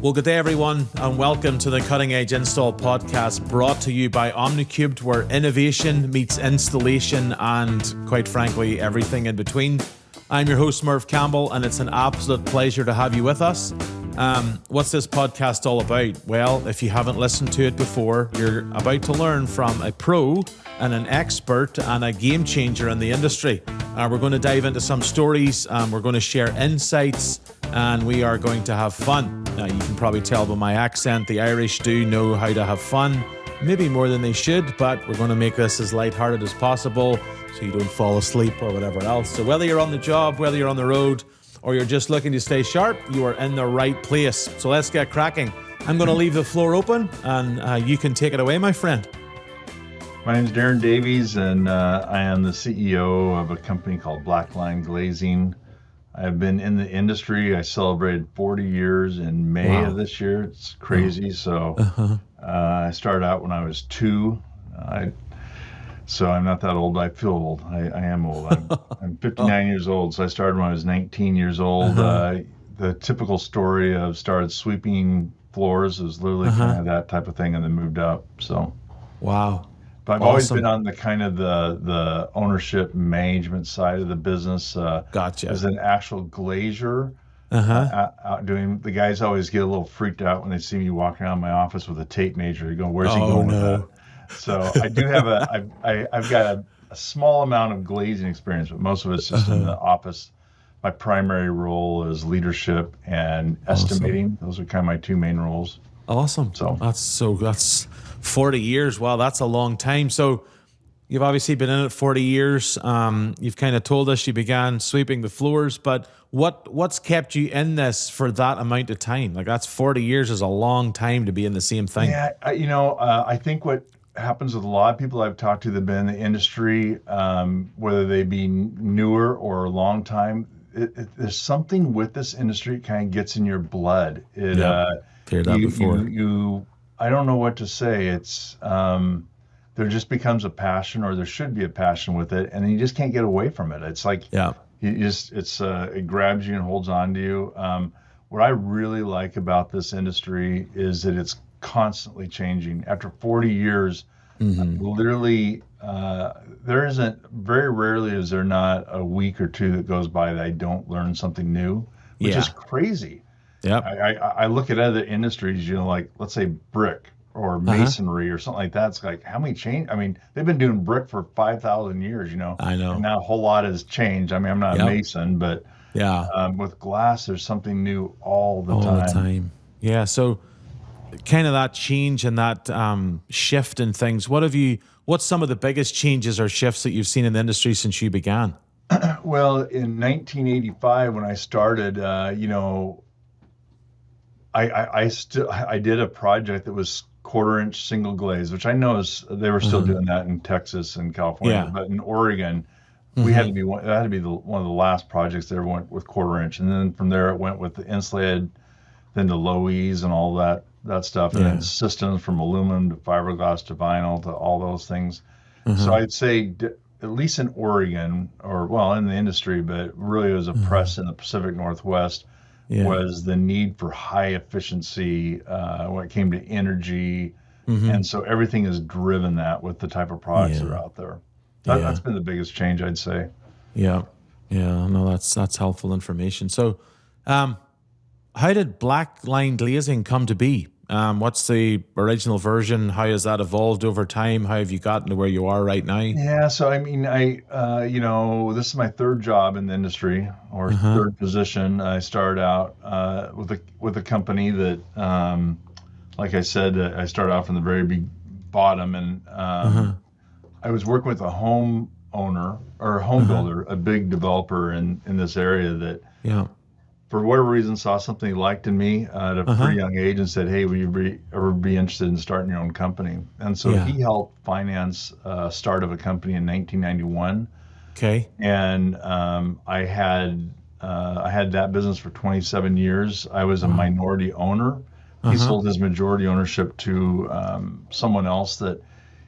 Well, good day, everyone, and welcome to the Cutting Edge Install podcast brought to you by Omni Cubed, where innovation meets installation and, quite frankly, everything in between. I'm your host, Merv Campbell, and it's an absolute pleasure to have you with us. What's this podcast all about? Well, if you haven't listened to it before, you're about to learn from a pro and an expert and a game changer in the industry. We're going to dive into some stories, we're going to share insights, and we are going to have fun. Now, you can probably tell by my accent, the Irish do know how to have fun, maybe more than they should, but we're going to make this as lighthearted as possible so you don't fall asleep or whatever else. So whether you're on the job, whether you're on the road, or you're just looking to stay sharp, you are in the right place. So let's get cracking. I'm going to leave the floor open, and you can take it away, my friend. My name is Darand Davies, and I am the CEO of a company called Glazing. I've been in the industry. I celebrated 40 years in May of this year. It's crazy. So I started out when I was 2. So I'm not that old. I feel old. I am old. I'm 59 years old. So I started when I was 19 years old. The typical story of started sweeping floors was literally kind of that type of thing, and then moved up. So wow. But I've always been on the kind of the ownership management side of the business. Gotcha. As an actual glazier, out doing, the guys always get a little freaked out when they see me walking around my office with a tape measure. You go, where's he going with that? So I do have I've got a small amount of glazing experience, but most of it's just in the office. My primary role is leadership and estimating. Those are kind of my 2 main roles. Awesome. That's 40 years. Wow, that's a long time. So you've obviously been in it 40 years. You've kind of told us you began sweeping the floors, but what's kept you in this for that amount of time? Like, that's 40 years is a long time to be in the same thing. Yeah, I think what happens with a lot of people I've talked to that have been in the industry, whether they be newer or a long time, there's something with this industry that kind of gets in your blood. Heard that before. I don't know what to say. It's there just becomes a passion, or there should be a passion with it, and you just can't get away from it. It's like it grabs you and holds on to you. What I really like about this industry is that it's constantly changing. After 40 years, literally, very rarely is there not a week or 2 that goes by that I don't learn something new, which is crazy. Yeah, I look at other industries, like, let's say brick or masonry or something like that. It's like, how many change? I mean, they've been doing brick for 5,000 years, I know. And now a whole lot has changed. I mean, I'm not a mason, but with glass, there's something new all the time. Yeah. So kind of that change and that shift in things. What's some of the biggest changes or shifts that you've seen in the industry since you began? Well, in 1985, when I started, I did a project that was 1/4-inch single glaze, which I know they were still doing that in Texas and California, but in Oregon, we had to be one of the last projects that ever went with 1/4-inch, and then from there it went with the insulated, then the low E's and all that stuff, and then systems from aluminum to fiberglass to vinyl to all those things. So I'd say, at least in Oregon, or in the industry, but really it was a press in the Pacific Northwest. Was the need for high efficiency when it came to energy. And so everything is driven that with the type of products that are out there. That's been the biggest change, I'd say. Yeah. No, that's helpful information. So how did Black Line Glazing come to be? What's the original version? How has that evolved over time? How have you gotten to where you are right now? Yeah, so I mean, this is my 3rd job in the industry, or 3rd position. I started out with a company that, like I said, I started off from the very bottom, and I was working with a home owner or a home builder, a big developer in this area that. For whatever reason, saw something he liked in me at a pretty young age and said, hey, will you ever be interested in starting your own company? And so he helped finance start of a company in 1991. Okay. And I had that business for 27 years. I was a minority owner. He sold his majority ownership to someone else that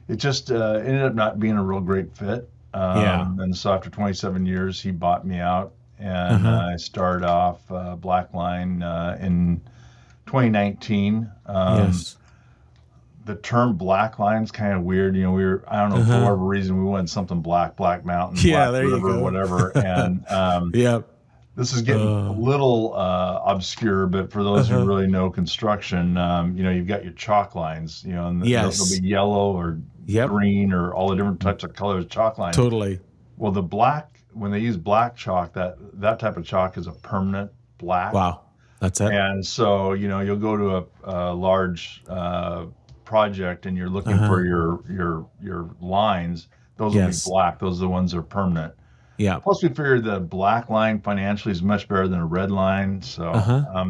it just ended up not being a real great fit. And so after 27 years, he bought me out. And I started off Black Line in 2019. Yes. The term black line's kind of weird. I don't know, for whatever reason, we wanted something Black Mountain, Yeah, Black there you River, go. whatever. And Yeah. this is getting a little obscure, but for those who really know construction, you've got your chalk lines, and they'll Yes. be yellow or Yep. green or all the different types of colors chalk lines. Totally. Well, when they use black chalk, that type of chalk is a permanent black. Wow. That's it. And so, you'll go to a large project and you're looking for your lines. Those will be black. Those are the ones that are permanent. Yeah. Plus, we figured the black line financially is much better than a red line. So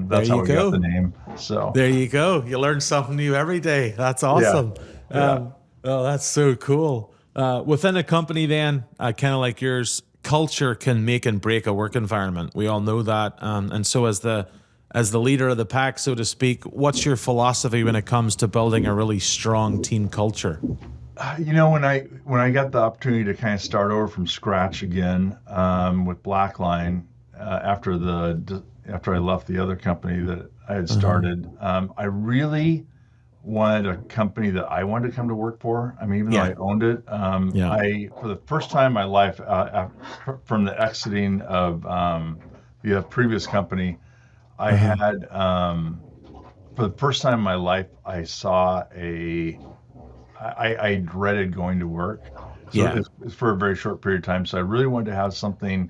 that's how we got the name. So there you go. You learn something new every day. That's awesome. Yeah. Oh, that's so cool. Within a company then, kind of like yours, culture can make and break a work environment. We all know that. And so as the leader of the pack, so to speak, what's your philosophy when it comes to building a really strong team culture? When I got the opportunity to kind of start over from scratch again with Blackline after I left the other company that I had started, I really wanted a company that I wanted to come to work for. I mean, even though I owned it, for the first time in my life, from the exiting of the previous company, I had for the first time in my life, I saw I dreaded going to work. So it's for a very short period of time. So I really wanted to have something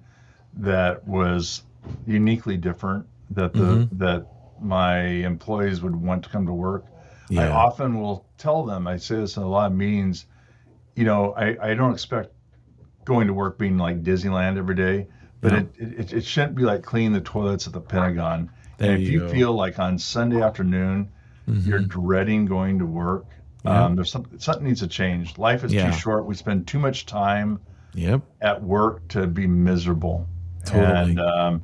that was uniquely different, that my employees would want to come to work. I often will tell them, I say this in a lot of meetings, I don't expect going to work being like Disneyland every day, but it shouldn't be like cleaning the toilets at the Pentagon. And if you feel like on Sunday afternoon, you're dreading going to work, there's something needs to change. Life is too short. We spend too much time at work to be miserable. Totally. And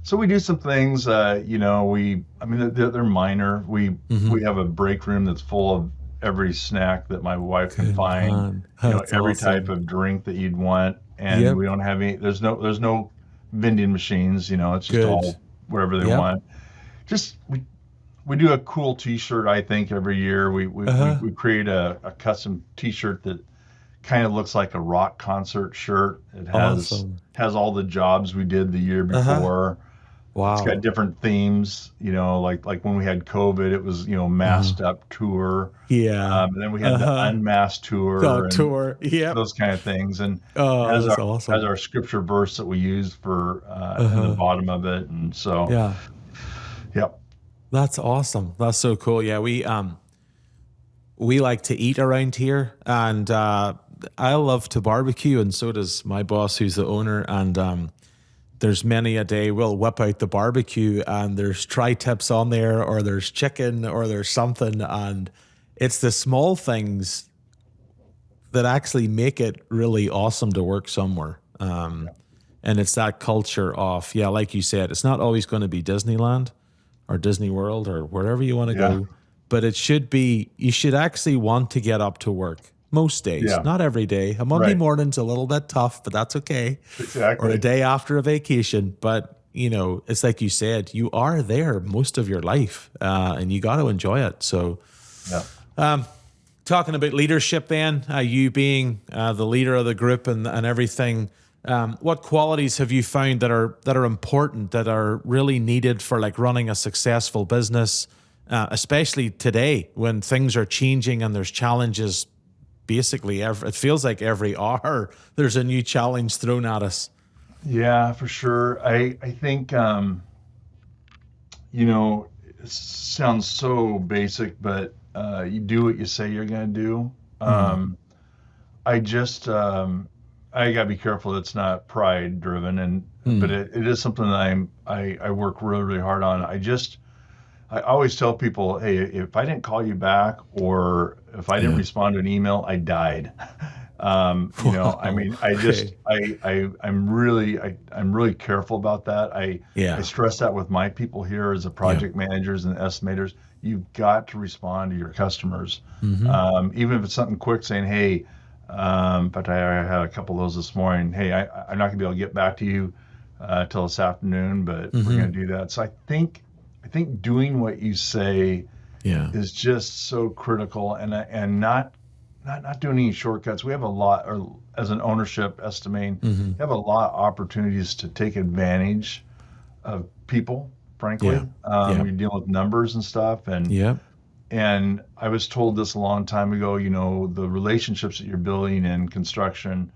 so we do some things. They're minor. We have a break room that's full of every snack that my wife can find. Every type of drink that you'd want, and we don't have any. There's no vending machines. It's just all wherever they want. Just we do a cool T-shirt. I think every year we create a custom T-shirt that kind of looks like a rock concert shirt. It has all the jobs we did the year before. Wow. It's got different themes, like when we had COVID, it was, masked up tour. Yeah. And then we had the unmasked tour. Those kind of things. And that's awesome. Has our scripture verse that we use for in the bottom of it. And so, That's awesome. That's so cool. Yeah. We like to eat around here, and I love to barbecue, and so does my boss, who's the owner. And there's many a day we'll whip out the barbecue and there's tri-tips on there, or there's chicken, or there's something. And it's the small things that actually make it really awesome to work somewhere. And it's that culture of, like you said, it's not always going to be Disneyland or Disney World or wherever you want to go, but it should be, you should actually want to get up to work. Most days, not every day. A Monday morning's a little bit tough, but that's okay. Exactly. Or a day after a vacation. But, it's like you said, you are there most of your life, and you got to enjoy it. So, talking about leadership then, you being the leader of the group and everything, what qualities have you found that are important, that are really needed for like running a successful business, especially today when things are changing and there's challenges? Basically, it feels like every hour there's a new challenge thrown at us. Yeah, for sure. I think, it sounds so basic, but you do what you say you're going to do. I got to be careful it's not pride driven, but it is something that I work really, really hard on. I always tell people, hey, if I didn't call you back, or if I didn't respond to an email, I died. I'm really careful about that. I stress that with my people here as the project managers and estimators. You've got to respond to your customers, even if it's something quick, saying, hey, but I had a couple of those this morning. Hey, I'm not gonna be able to get back to you till this afternoon, but we're gonna do that. So I think think doing what you say Yeah. is just so critical, and not doing any shortcuts. We have a lot, or as an ownership estimating, we have a lot of opportunities to take advantage of people, frankly. You're dealing with numbers and stuff, and I was told this a long time ago, the relationships that you're building in construction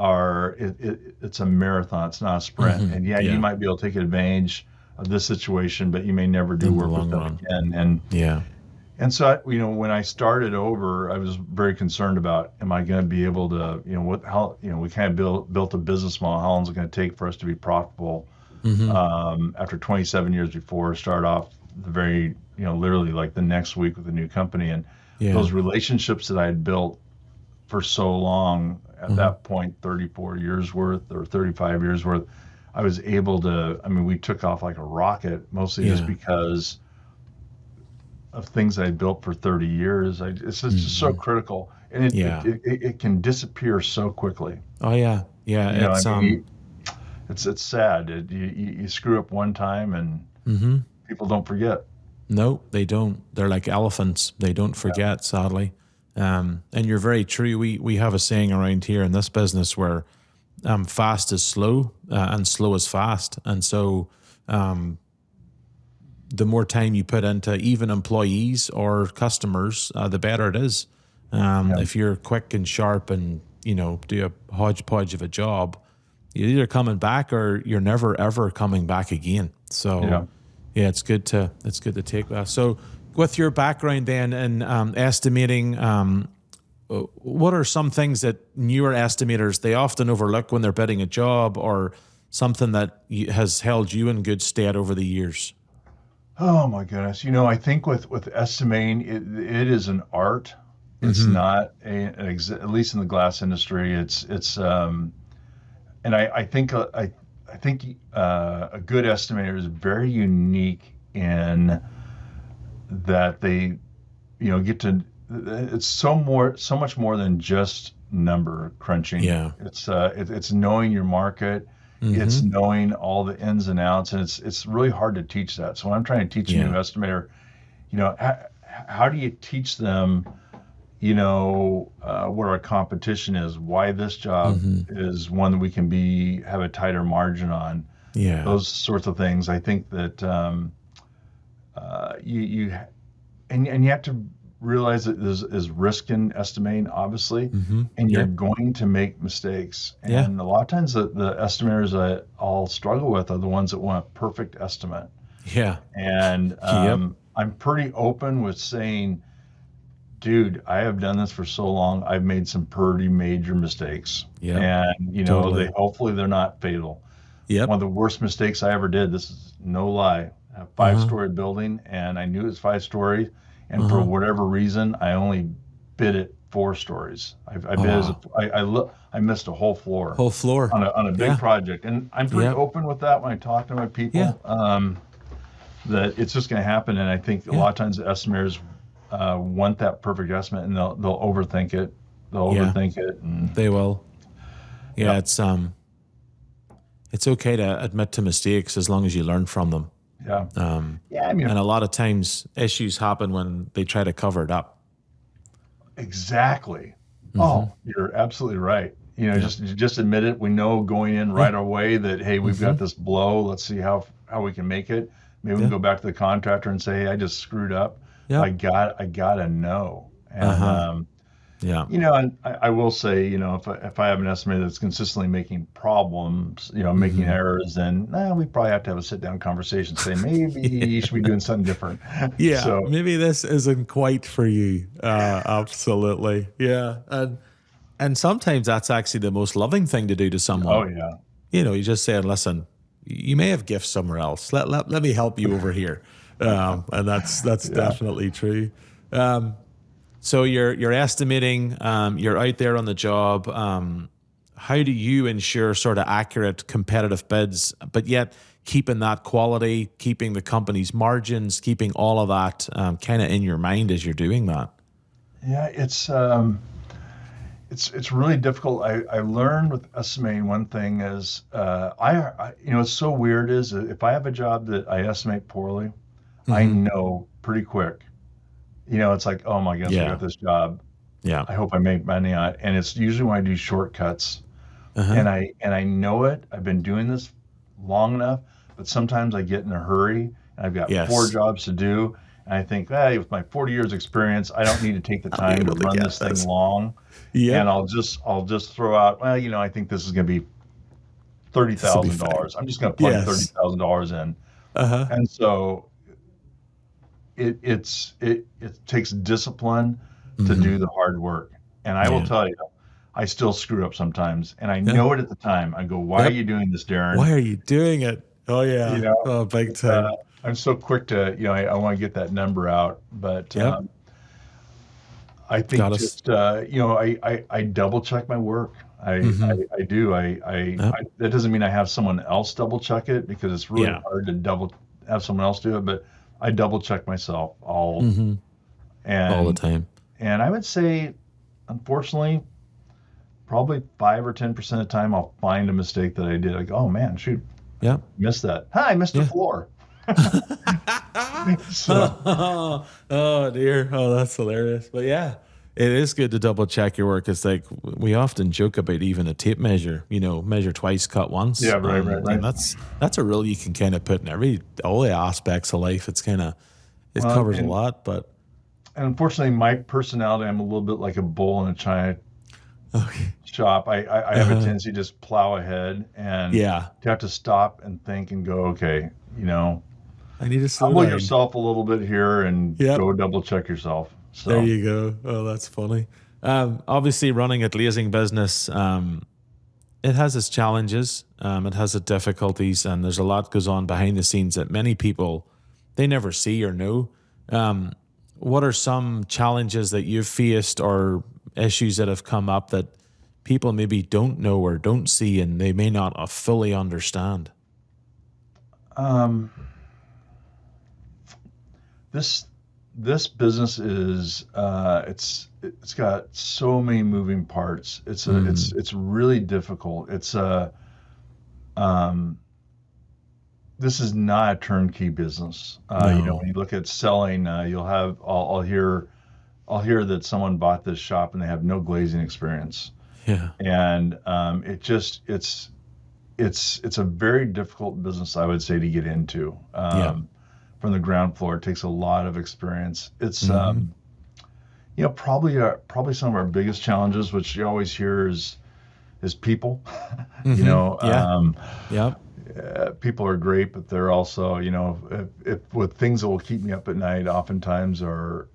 it's a marathon, it's not a sprint. And you might be able to take advantage of this situation, but you may never do work with them again. And so, when I started over, I was very concerned about, am I going to be able to, we kind of built a business model. How long is it going to take for us to be profitable? After 27 years before, start off the very, literally like the next week with a new company. And those relationships that I had built for so long, at that point, 34 years worth or 35 years worth, I was able to, we took off like a rocket, mostly just because of things I built for 30 years. It's just so critical, and it can disappear so quickly. Oh yeah, it's sad. You screw up one time, and people don't forget. No, they don't. They're like elephants. They don't forget, sadly. And you're very true. We have a saying around here in this business where fast is slow and slow is fast, and so. The more time you put into even employees or customers, the better it is. If you're quick and sharp and, do a hodgepodge of a job, you're either coming back or you're never, ever coming back again. So, it's good to take that. So with your background then in estimating, what are some things that newer estimators, they often overlook when they're bidding a job, or something that has held you in good stead over the years? Oh my goodness. I think with estimating, it is an art. It's not at least in the glass industry, it's and I think a good estimator is very unique in that they, get to, it's so much more than just number crunching. It's knowing your market. It's knowing all the ins and outs, and it's really hard to teach that. So when I'm trying to teach a new estimator, how do you teach them, what our competition is, why this job is one that we can have a tighter margin on, those sorts of things. I think that you have to realize that there's risk in estimating, obviously, and you're going to make mistakes. And a lot of times the estimators that I'll struggle with are the ones that want a perfect estimate. And I'm pretty open with saying, dude, I have done this for so long, I've made some pretty major mistakes. And, totally. Hopefully they're not fatal. One of the worst mistakes I ever did, this is no lie, a 5-story building, and I knew it was 5-story. And for whatever reason, I only bid it 4 stories. I missed a whole floor on a big project, and I'm pretty open with that when I talk to my people. That it's just going to happen, and I think a lot of times the estimators want that perfect estimate, and they'll overthink it. And they will. It's okay to admit to mistakes as long as you learn from them. And a lot of times issues happen when they try to cover it up. Exactly. Oh, you're absolutely right. Just admit it. We know going in right away that, hey, we've got this blow. Let's see how we can make it. Maybe we can go back to the contractor and say, hey, I just screwed up. I gotta know. And and I will say, if I have an estimator that's consistently making problems, making errors, then we probably have to have a sit down conversation. Say maybe you should be doing something different. So maybe this isn't quite for you. Absolutely, and sometimes that's actually the most loving thing to do to someone. Oh yeah. You just say, listen, you may have gifts somewhere else. Let me help you over here, and that's definitely true. So you're estimating, you're out there on the job. How do you ensure sort of accurate competitive bids, but yet keeping that quality, keeping the company's margins, keeping all of that kind of in your mind as you're doing that? Yeah, it's really difficult. I learned with estimating, one thing is, I it's so weird is if I have a job that I estimate poorly, I know pretty quick. It's like, oh my goodness, I got this job. Yeah. I hope I make money on it. And it's usually when I do shortcuts, Uh-huh. and I know it. I've been doing this long enough, but sometimes I get in a hurry and I've got 4 Yes. jobs to do, and I think, hey, with my 40 years experience, I don't need to take the I'll be time to able to run get this thing this. long, and Yep. I'll just throw out, well, I think this is going to be This will be fine. $30,000. I'm just going to plug Yes. $30,000 in, Uh-huh. and so it takes discipline to do the hard work. And I will Yeah. tell you, I still screw up sometimes, and I Yeah. know it at the time. I go, "Why are Yep. you doing this, Darren?" Why are you doing it? Oh You yeah. know, Oh, big uh, time. I'm so quick to, I want to get that number out, but Yep. I think Got us. just, I double check my work. Mm-hmm. I do. Yep. That doesn't mean I have someone else double check it, because it's really Yeah. hard to have someone else do it, but I double check myself Mm-hmm. All the and time. and I would say, unfortunately, probably 5 or 10% of the time, I'll find a mistake that I did. Like, oh man, shoot, Yep. missed that. Hi, I missed a Yeah. floor. So, Oh dear. Oh, that's hilarious. But yeah, it is good to double check your work. It's like we often joke about even a tape measure, measure twice, cut once. yeah, right. And that's a rule you can kind of put in all the aspects of life. It Well, covers a lot, but and unfortunately, my personality, I'm a little bit like a bull in a china okay. shop. I have a tendency to just plow ahead, and Yeah. to have to stop and think and go, okay, I need to slow humble down. yourself a little bit here and Yep. go double check yourself. There So, you go. Oh, that's funny. Obviously, running a glazing business, it has its challenges. It has its difficulties, and there's a lot goes on behind the scenes that many people they never see or know. What are some challenges that you've faced or issues that have come up that people maybe don't know or don't see, and they may not fully understand? um, this this business is it's got so many moving parts. It's really difficult. Um, this is not a turnkey business. No. When you look at selling, I'll hear that someone bought this shop and they have no glazing experience, Yeah. and it's a very difficult business, I would say, to get into. Yeah. From the ground floor, it takes a lot of experience. It's Mm-hmm. probably some of our biggest challenges, which you always hear is people. you Mm-hmm. know, Yeah. um, Yep. People are great, but they're also, if with things that will keep me up at night, oftentimes are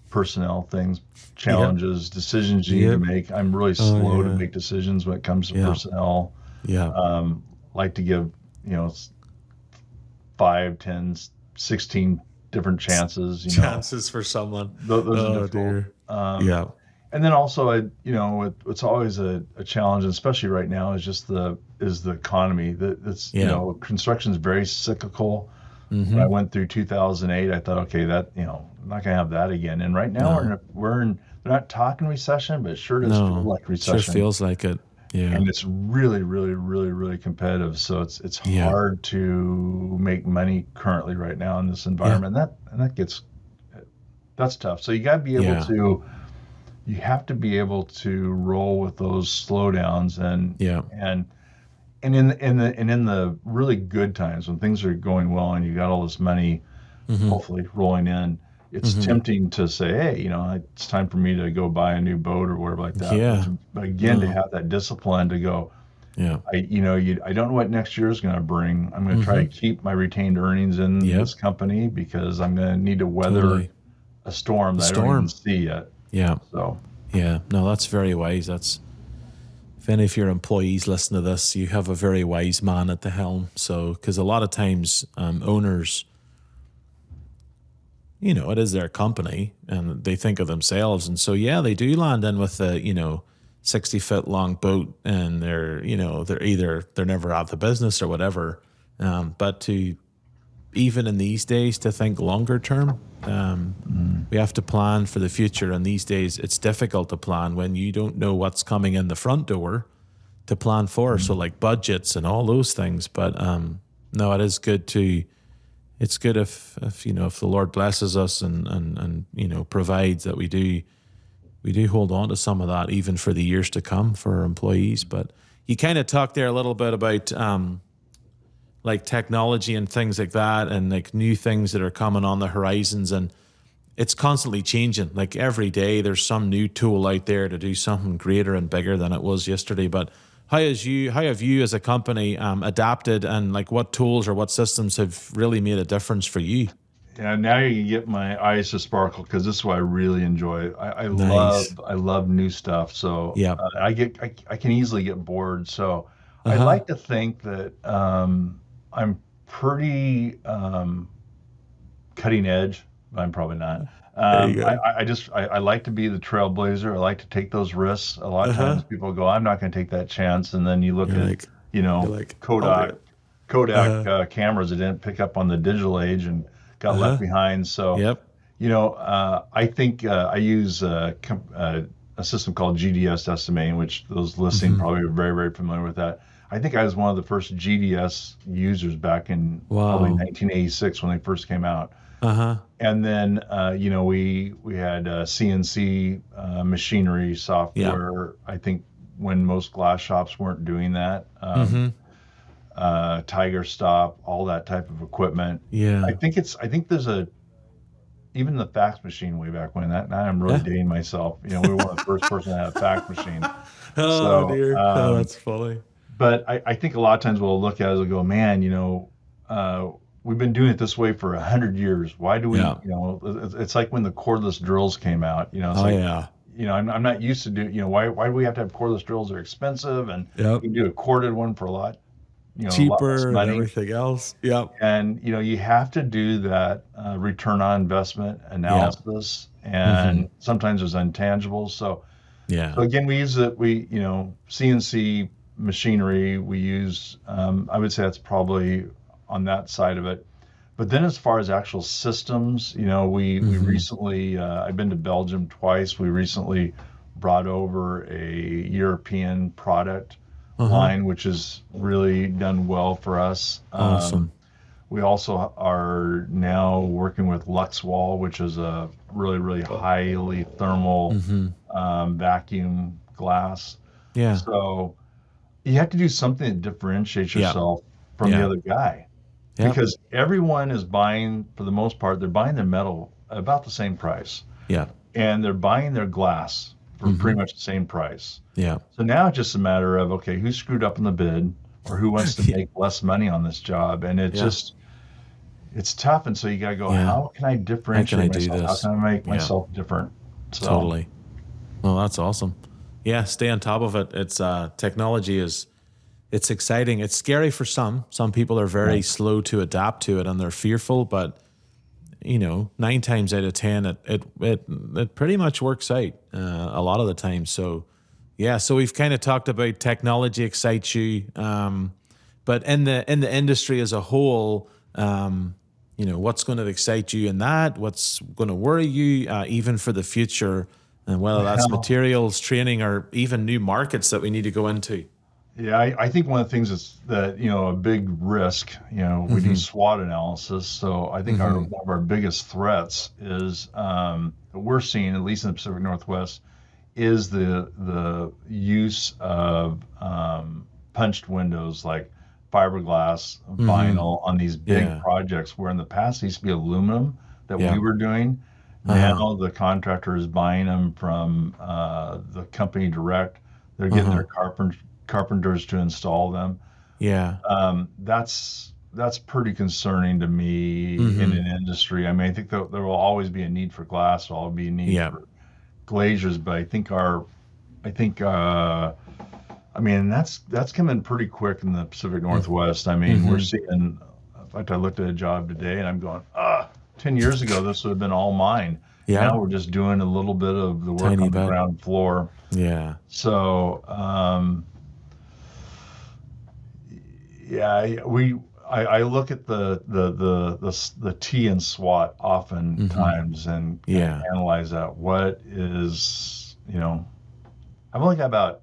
personnel things, Yep. challenges, decisions you need to Yep. make. I'm really Oh slow to yeah. make decisions when it comes to Yeah. personnel. Yeah. Like to give, 5, 10, 16 different chances. Chances for someone. Those are Oh difficult. dear. Um, Yeah. and then also, it's always a challenge, especially right now, is the economy. Yeah. Construction is very cyclical. When I Mm-hmm. went through 2008, I thought, okay, that, I'm not gonna have that again. And right now No. they're not talking recession, but it sure does feel No. like Sure recession. feels like it. Yeah. And it's really, really, really, really competitive. So it's Yeah. hard to make money currently right now in this Yeah. environment. That's tough. So you Yeah. have to be able to roll with those slowdowns, Yeah. and in the really good times when things are going well and you got all this money Mm-hmm. hopefully rolling in, it's Mm-hmm. tempting to say, hey, it's time for me to go buy a new boat or whatever like that. Yeah. But again, to No. have that discipline to go, Yeah. I don't know what next year is going to bring. I'm going to try to keep my retained earnings in Yep. this company, because I'm going to need to weather Totally. a storm that I Storm. don't even see yet. Yeah. So, Yeah. No, that's very wise. If any of your employees listen to this, you have a very wise man at the helm. So, because a lot of times owners, it is their company and they think of themselves. And so, yeah, they do land in with a, 60-foot long boat, and they're never out of the business or whatever. But even in these days, to think longer term, we have to plan for the future. And these days it's difficult to plan when you don't know what's coming in the front door to plan for. So like budgets and all those things. But no, it is good to it's good if the Lord blesses us and provides, that we do hold on to some of that even for the years to come for our employees. But you kind of talked there a little bit about like technology and things like that, and like new things that are coming on the horizons, and it's constantly changing. Like every day there's some new tool out there to do something greater and bigger than it was yesterday. But how have you as a company adapted, and like what tools or what systems have really made a difference for you? Yeah, now you can get my eyes to sparkle, because this is what I really enjoy. Nice. I love new stuff. So Yeah. I can easily get bored. So I Uh-huh. like to think that I'm pretty cutting edge. But I'm probably not. There you go. I like to be the trailblazer. I like to take those risks. A lot of Uh-huh. times people go, I'm not going to take that chance, and then you look You're at, like, you you're know, like, I'll do Kodak it. Kodak Uh-huh. cameras that didn't pick up on the digital age and got left Uh-huh. behind. So, Yep. I think I use a system called GDS estimating, which those listening Mm-hmm. probably are very, very familiar with that. I think I was one of the first GDS users back in probably Wow. 1986 when they first came out. Uh-huh. And then, we had CNC machinery Yeah. software. I think when most glass shops weren't doing that. Mm-hmm. Tiger Stop, all that type of equipment. Yeah. I think there's even the fax machine way back when. That, now I'm really Yeah. dating myself. We were one of the first person to have a fax machine. Oh So, dear. Oh, that's funny. but I think a lot of times we'll look at it and go, man, we've been doing it this way for 100 years. Why do we, Yeah. it's like when the cordless drills came out. It's Oh like, yeah. I'm not used to why do we have to have cordless drills? They're expensive, and Yep. you can do a corded one for a lot less Cheaper and money. everything else. Yep. And you have to do that return on investment Yep. analysis, Mm-hmm. and sometimes there's intangibles. So Yeah. again, we use CNC machinery. We use, I would say that's probably on that side of it. But then as far as actual systems, we Mm-hmm. recently, I've been to Belgium twice. We recently brought over a European product Uh-huh. line, which has really done well for us. Awesome. We also are now working with Luxwall, which is a really, really highly thermal Mm-hmm. vacuum glass. Yeah. So you have to do something that differentiates Yep. yourself from the Yeah. other guy, Yep. because everyone is buying, for the most part, they're buying their metal about the same price, Yeah. and they're buying their glass for Mm-hmm. pretty much the same price. Yeah. So now it's just a matter of, okay, who screwed up in the bid, or who wants to Yeah. make less money on this job. And Yeah. it's tough. And so you got to go, Yeah. how can I How can I differentiate do myself? How this? can I make Yeah. myself different? So, Totally. Well, that's awesome. Yeah. Stay on top of it. It's technology it's exciting. It's scary for some. Some people are yeah. very slow to adapt to it and they're fearful, but 9 times out of 10, it pretty much works out a lot of the time. So, yeah. So we've kind of talked about technology excites you, but in the industry as a whole, what's going to excite you in that? What's going to worry you, even for the future, and whether that's Well, materials, training, or even new markets that we need to go into. yeah, I think one of the things is that, a big risk, we do Mm-hmm. SWOT analysis. So I think Mm-hmm. one of our biggest threats is, that we're seeing, at least in the Pacific Northwest, is the use of punched windows like fiberglass, Mm-hmm. vinyl on these big Yeah. projects, where in the past it used to be aluminum that we Yeah. were doing. Uh-huh. Now the contractor is buying them from the company direct. They're getting Uh-huh. their carpenters to install them. Yeah. That's pretty concerning to me in Mm-hmm. an industry. I mean, I think there will always be a need for glass. There'll always be a need Yeah. for glaziers, but I think, I mean, that's coming pretty quick in the Pacific Northwest. I mean, we're Mm-hmm. seeing. In fact, I looked at a job today, and I'm going, 10 years ago, this would have been all mine. Yeah. Now we're just doing a little bit of the work Tiny on the bit. ground floor. Yeah. So, yeah, I look at the T in SWOT Mm-hmm. oftentimes and Yeah. analyze that. What is, I've only got about,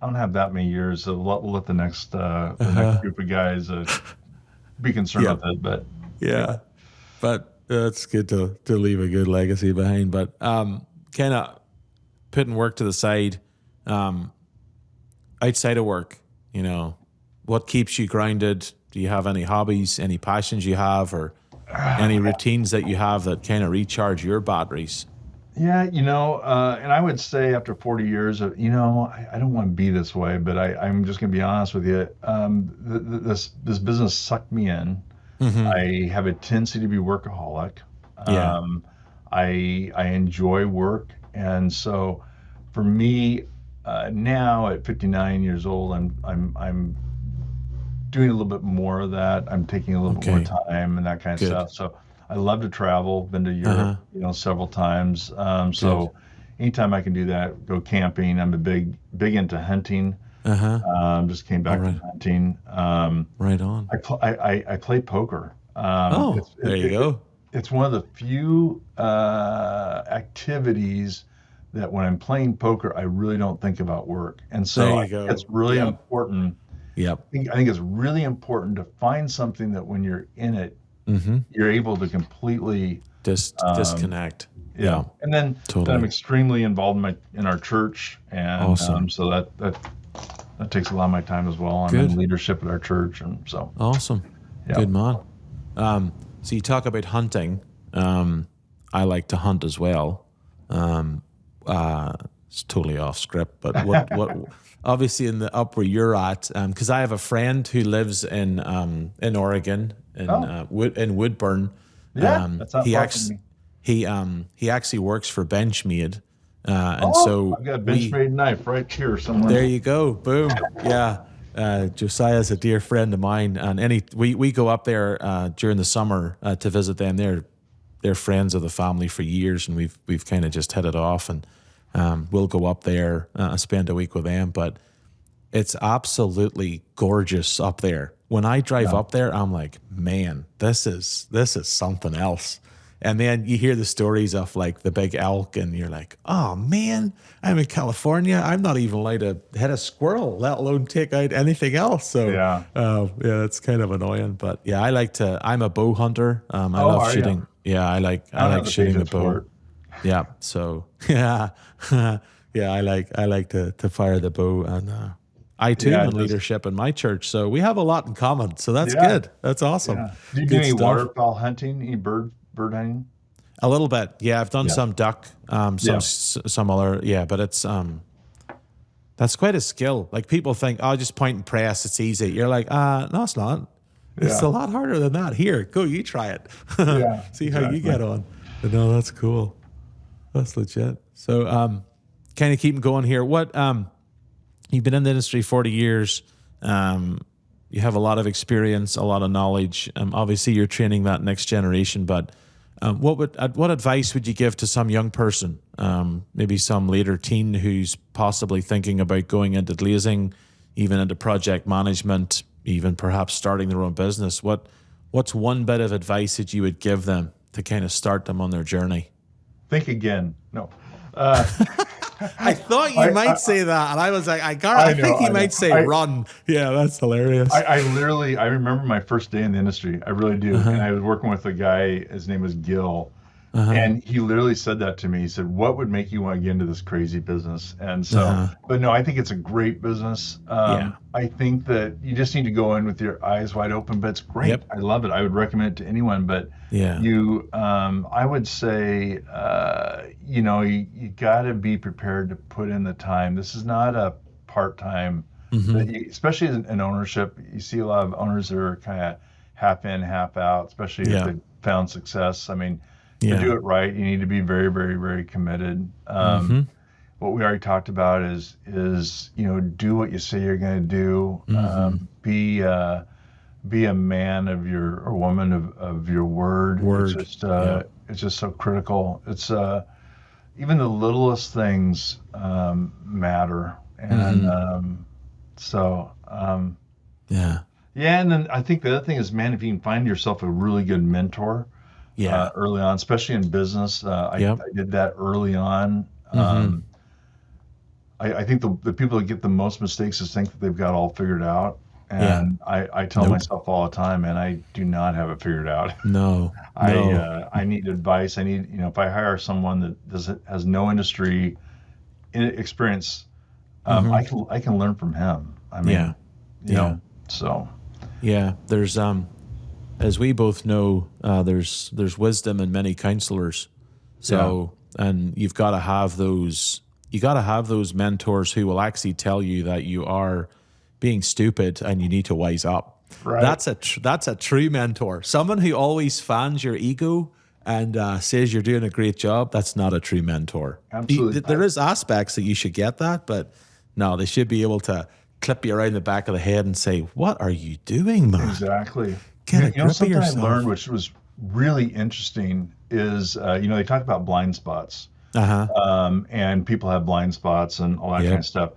I don't have that many years, so we'll let the next Uh-huh. group of guys be concerned Yeah. with it. But Yeah. But it's good to leave a good legacy behind. But kind of putting work to the side, outside of work, what keeps you grounded? Do you have any hobbies, any passions you have, or any routines that you have that kind of recharge your batteries? Yeah, and I would say after 40 years of, I don't want to be this way, but I'm just going to be honest with you. This business sucked me in. I have a tendency to be workaholic. Yeah. I enjoy work, and so for me, now at 59 years old, I'm doing a little bit more of that. I'm taking a little bit more time and that kind of Good. stuff. So I love to travel. Been to Europe, several times. So anytime I can do that, go camping. I'm a big into hunting. Just came back from hunting. Right on. I play poker. There you go. It's one of the few activities that when I'm playing poker, I really don't think about work. And so it's really important. Yep. I think it's really important to find something that when you're in it, you're able to completely disconnect. Yeah. And then I'm extremely involved in our church. And so that takes a lot of my time as well. I'm in leadership at our church. And so. Awesome. Yeah. Good man. So you talk about hunting. I like to hunt as well. It's totally off script, but what obviously in the up where you're at, because I have a friend who lives in Oregon in Woodburn. That's not far from me. He actually works for Benchmade, so I've got a Benchmade knife right here somewhere. There you go, boom, yeah. Josiah's a dear friend of mine, and we go up there during the summer to visit them. They're friends of the family for years, and we've kind of just headed off, and we'll go up there, spend a week with them. But it's absolutely gorgeous up there. When I drive up there, I'm like, man, this is something else. And then you hear the stories of like the big elk, and you're like, oh man, I'm in California. I'm not even allowed to hit a squirrel, let alone take out anything else. So it's kind of annoying. But yeah, I'm a bow hunter. I love shooting. You? Yeah, I like shooting the bow. Yeah. So I like to fire the bow, and I too am in leadership in my church. So we have a lot in common. So that's good. That's awesome. Yeah. Do you do any waterfowl hunting? Any bird hunting? A little bit. Yeah, I've done some duck, some other. Yeah, but it's that's quite a skill. Like people think, oh, just point and press, it's easy. You're like, no, it's not. It's a lot harder than that. Here, go, you try it. See how you get on. But no, that's cool. That's legit. So, kind of keeping going here. What you've been in the industry 40 years. You have a lot of experience, a lot of knowledge. Obviously, you're training that next generation. But what advice would you give to some young person, maybe some later teen who's possibly thinking about going into glazing, even into project management, even perhaps starting their own business? What's one bit of advice that you would give them to kind of start them on their journey? Think again. No. I thought you might say that, and I was like, I think he might say run. Yeah, that's hilarious. I remember my first day in the industry. I really do. And I was working with a guy, his name was Gil, and he literally said that to me. He said, what would make you want to get into this crazy business? And so, but no, I think it's a great business. I think that you just need to go in with your eyes wide open, but it's great. Yep. I love it. I would recommend it to anyone, but I would say, you got to be prepared to put in the time. This is not a part-time, especially in ownership. You see a lot of owners that are kind of half in, half out, especially if they've found success. I mean, to do it right, you need to be very, very, very committed. What we already talked about is do what you say you're going to do. Be a man of your or woman of your word. It's just so critical. It's even the littlest things matter, and and then I think the other thing is, man, if you can find yourself a really good mentor early on, especially in business. I did that early on. I think the people that get the most mistakes is think that they've got all figured out. And I tell myself all the time, man, I do not have it figured out. No. I need advice. I need, if I hire someone that has no industry experience, I can learn from him. I mean, you know, so. Yeah, there's as we both know, there's wisdom in many counselors. So, and you've got to have those. You got to have those mentors who will actually tell you that you are being stupid and you need to wise up. Right. That's a true mentor. Someone who always fans your ego and says you're doing a great job. That's not a true mentor. Absolutely. There is aspects that you should get that, but no, they should be able to clip you around the back of the head and say, "What are you doing, man?" Exactly. Get a grip of something yourself. I learned, which was really interesting, is they talk about blind spots. And people have blind spots and all that kind of stuff.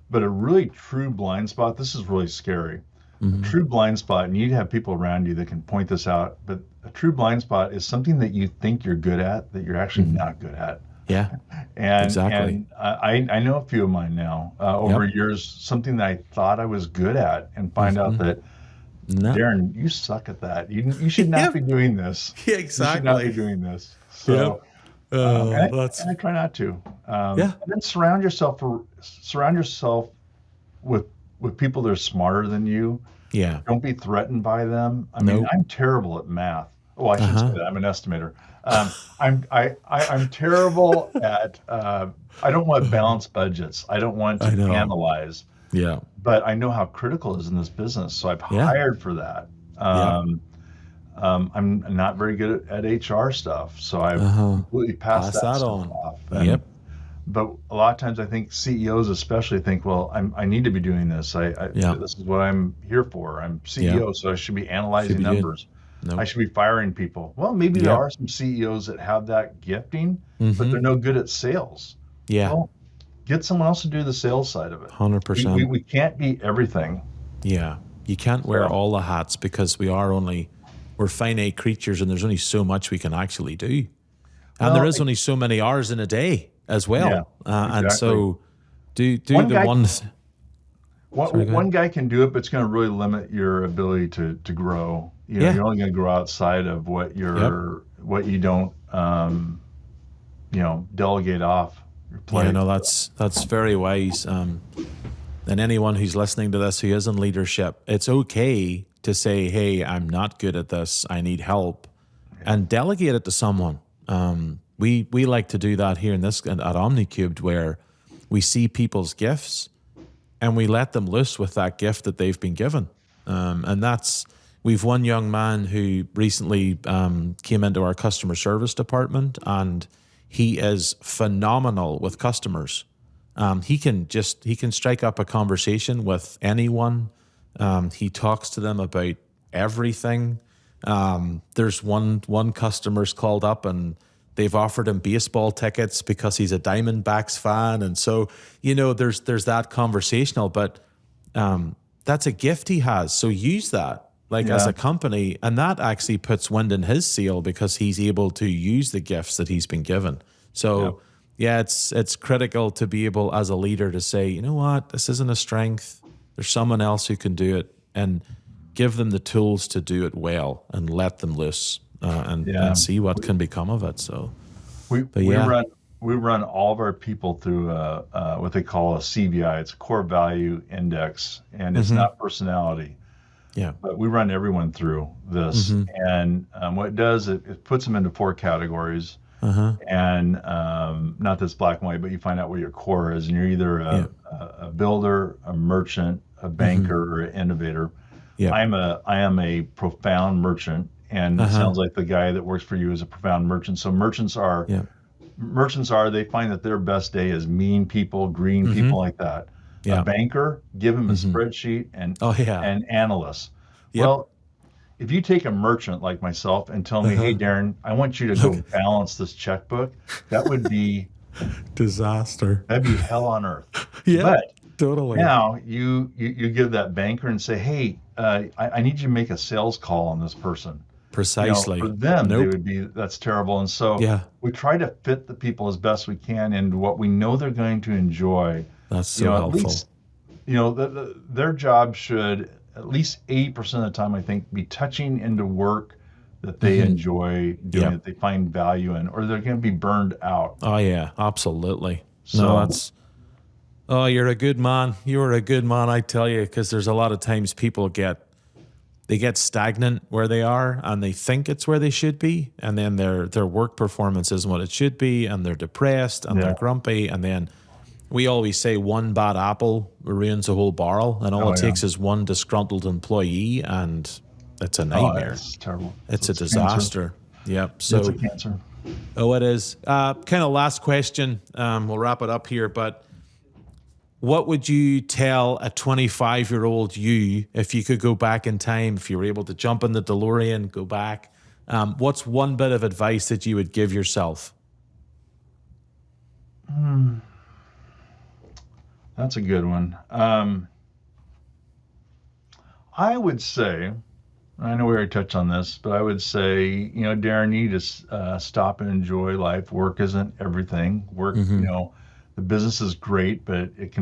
But a really true blind spot, this is really scary. A true blind spot, and you have people around you that can point this out, but a true blind spot is something that you think you're good at that you're actually not good at. Yeah, and exactly. And I know a few of mine now over years, something that I thought I was good at, and find out that, Darand, you suck at that. You should not be doing this. Yeah, exactly. You should not be doing this. So, and I try not to. And then surround yourself with people that are smarter than you. Yeah. Don't be threatened by them. I mean, I'm terrible at math. Well, I should say that. I'm an estimator. I'm terrible at. I don't want balanced budgets. I don't want to analyze. Yeah. But I know how critical it is in this business, so I've hired for that. I'm not very good at HR stuff, so I've completely passed that stuff off. And, but a lot of times I think CEOs especially think, well, I need to be doing this. This is what I'm here for. I'm CEO, so I should be analyzing numbers. I should be firing people. Well, maybe there are some CEOs that have that gifting, but they're no good at sales. Yeah. Well, get someone else to do the sales side of it. 100%. We can't be everything. Yeah. You can't wear all the hats because we're finite creatures and there's only so much we can actually do. And there is only so many hours in a day as well. Yeah, exactly. And so do one guy can do it, but it's going to really limit your ability to grow. You're only going to grow outside of what you don't delegate off your plate. Yeah, no, that's very wise. And anyone who's listening to this who is in leadership, it's okay to say, "Hey, I'm not good at this. I need help," and delegate it to someone. We like to do that here at Omni Cubed, where we see people's gifts and we let them loose with that gift that they've been given. And we've one young man who recently came into our customer service department, and he is phenomenal with customers. He can strike up a conversation with anyone. He talks to them about everything. There's one customer's called up and they've offered him baseball tickets because he's a Diamondbacks fan. And so, there's that conversational, but that's a gift he has. So use that as a company. And that actually puts wind in his sail because he's able to use the gifts that he's been given. So it's critical to be able as a leader to say, you know what, this isn't a strength. There's someone else who can do it, and give them the tools to do it well and let them loose. And see what can become of it. So we run all of our people through what they call a CVI. It's a core value index, and it's not personality. Yeah. But we run everyone through this, and what it does, it puts them into 4 categories. And not this black and white, but you find out what your core is, and you're either a builder, a merchant, a banker, or an innovator. Yeah. I am a profound merchant. And it sounds like the guy that works for you is a profound merchant. So merchants are, they find that their best day is mean people, green people like that. A banker, give him a spreadsheet and analysts. Yep. Well, if you take a merchant like myself and tell me, hey, Darand, I want you to go balance this checkbook, that would be disaster. That'd be hell on earth. But totally. Now you give that banker and say, hey, I need you to make a sales call on this person. Precisely. For them, they would be, that's terrible. And so we try to fit the people as best we can into what we know they're going to enjoy. That's so helpful. At least, their job should at least 80% of the time, I think, be touching into work that they enjoy doing, that they find value in, or they're going to be burned out. Oh yeah, absolutely. So, you're a good man. You're a good man, I tell you, because there's a lot of times people get stagnant where they are, and they think it's where they should be, and then their work performance isn't what it should be, and they're depressed and they're grumpy, and then we always say one bad apple ruins a whole barrel, and all it takes is one disgruntled employee, and it's a nightmare. It's terrible. It's a disaster. Cancer. Yep. So it's a cancer. Oh, it is. Kind of last question. We'll wrap it up here, but what would you tell a 25-year-old you if you could go back in time, if you were able to jump in the DeLorean, go back? What's one bit of advice that you would give yourself? That's a good one. I would say, I know we already touched on this, but I would say, Darren, you need to stop and enjoy life. Work isn't everything. Work, the business is great, but it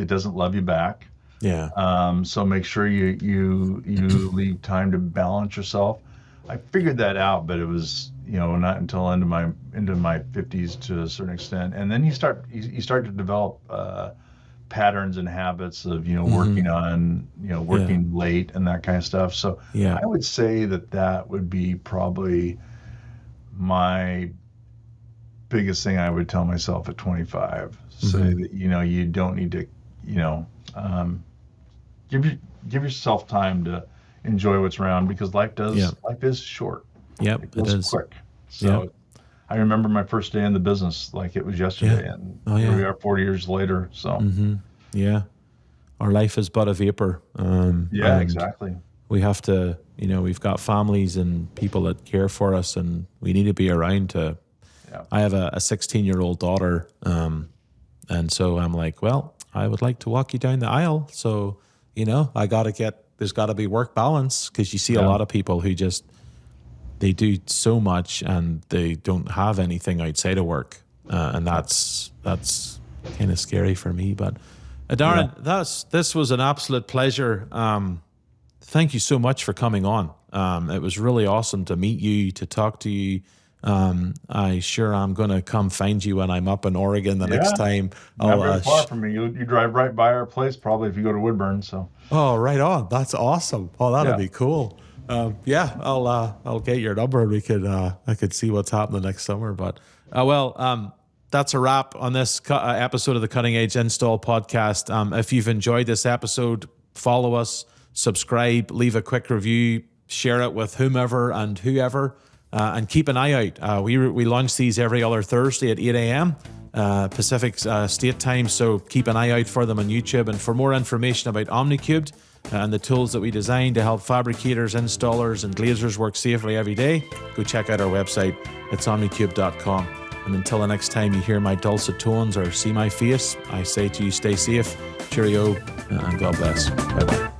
doesn't love you back. Yeah. So make sure you leave time to balance yourself. I figured that out, but it was, not until into my 50s to a certain extent. And then you start to develop patterns and habits of, working on, working late and that kind of stuff. So I would say that would be probably my biggest thing I would tell myself at 25. Say that, you don't need to, give yourself time to enjoy what's around, because life is short. Yep, it goes quick. So I remember my first day in the business like it was yesterday, and here we are 40 years later. So yeah, our life is but a vapor. Exactly. We have to, we've got families and people that care for us, and we need to be around to. I have a 16-year-old daughter, and so I'm like, well, I would like to walk you down the aisle. So, there's got to be work balance, because you see a lot of people who they do so much and they don't have anything outside of work. And that's kind of scary for me. But Darand, this was an absolute pleasure. Thank you so much for coming on. It was really awesome to meet you, to talk to you. I'm going to come find you when I'm up in Oregon the next time. Not very far from me. You drive right by our place, probably, if you go to Woodburn. So. Oh, right on. That's awesome. Oh, that'd be cool. I'll get your number, and I could see what's happening next summer. But that's a wrap on this episode of the Cutting Edge Install Podcast. If you've enjoyed this episode, follow us, subscribe, leave a quick review, share it with whomever and whoever. And keep an eye out. We launch these every other Thursday at 8 a.m. Pacific State Time, so keep an eye out for them on YouTube. And for more information about Omni Cubed and the tools that we design to help fabricators, installers, and glazers work safely every day, go check out our website. It's omnicubed.com. And until the next time you hear my dulcet tones or see my face, I say to you, stay safe, cheerio, and God bless. Bye-bye.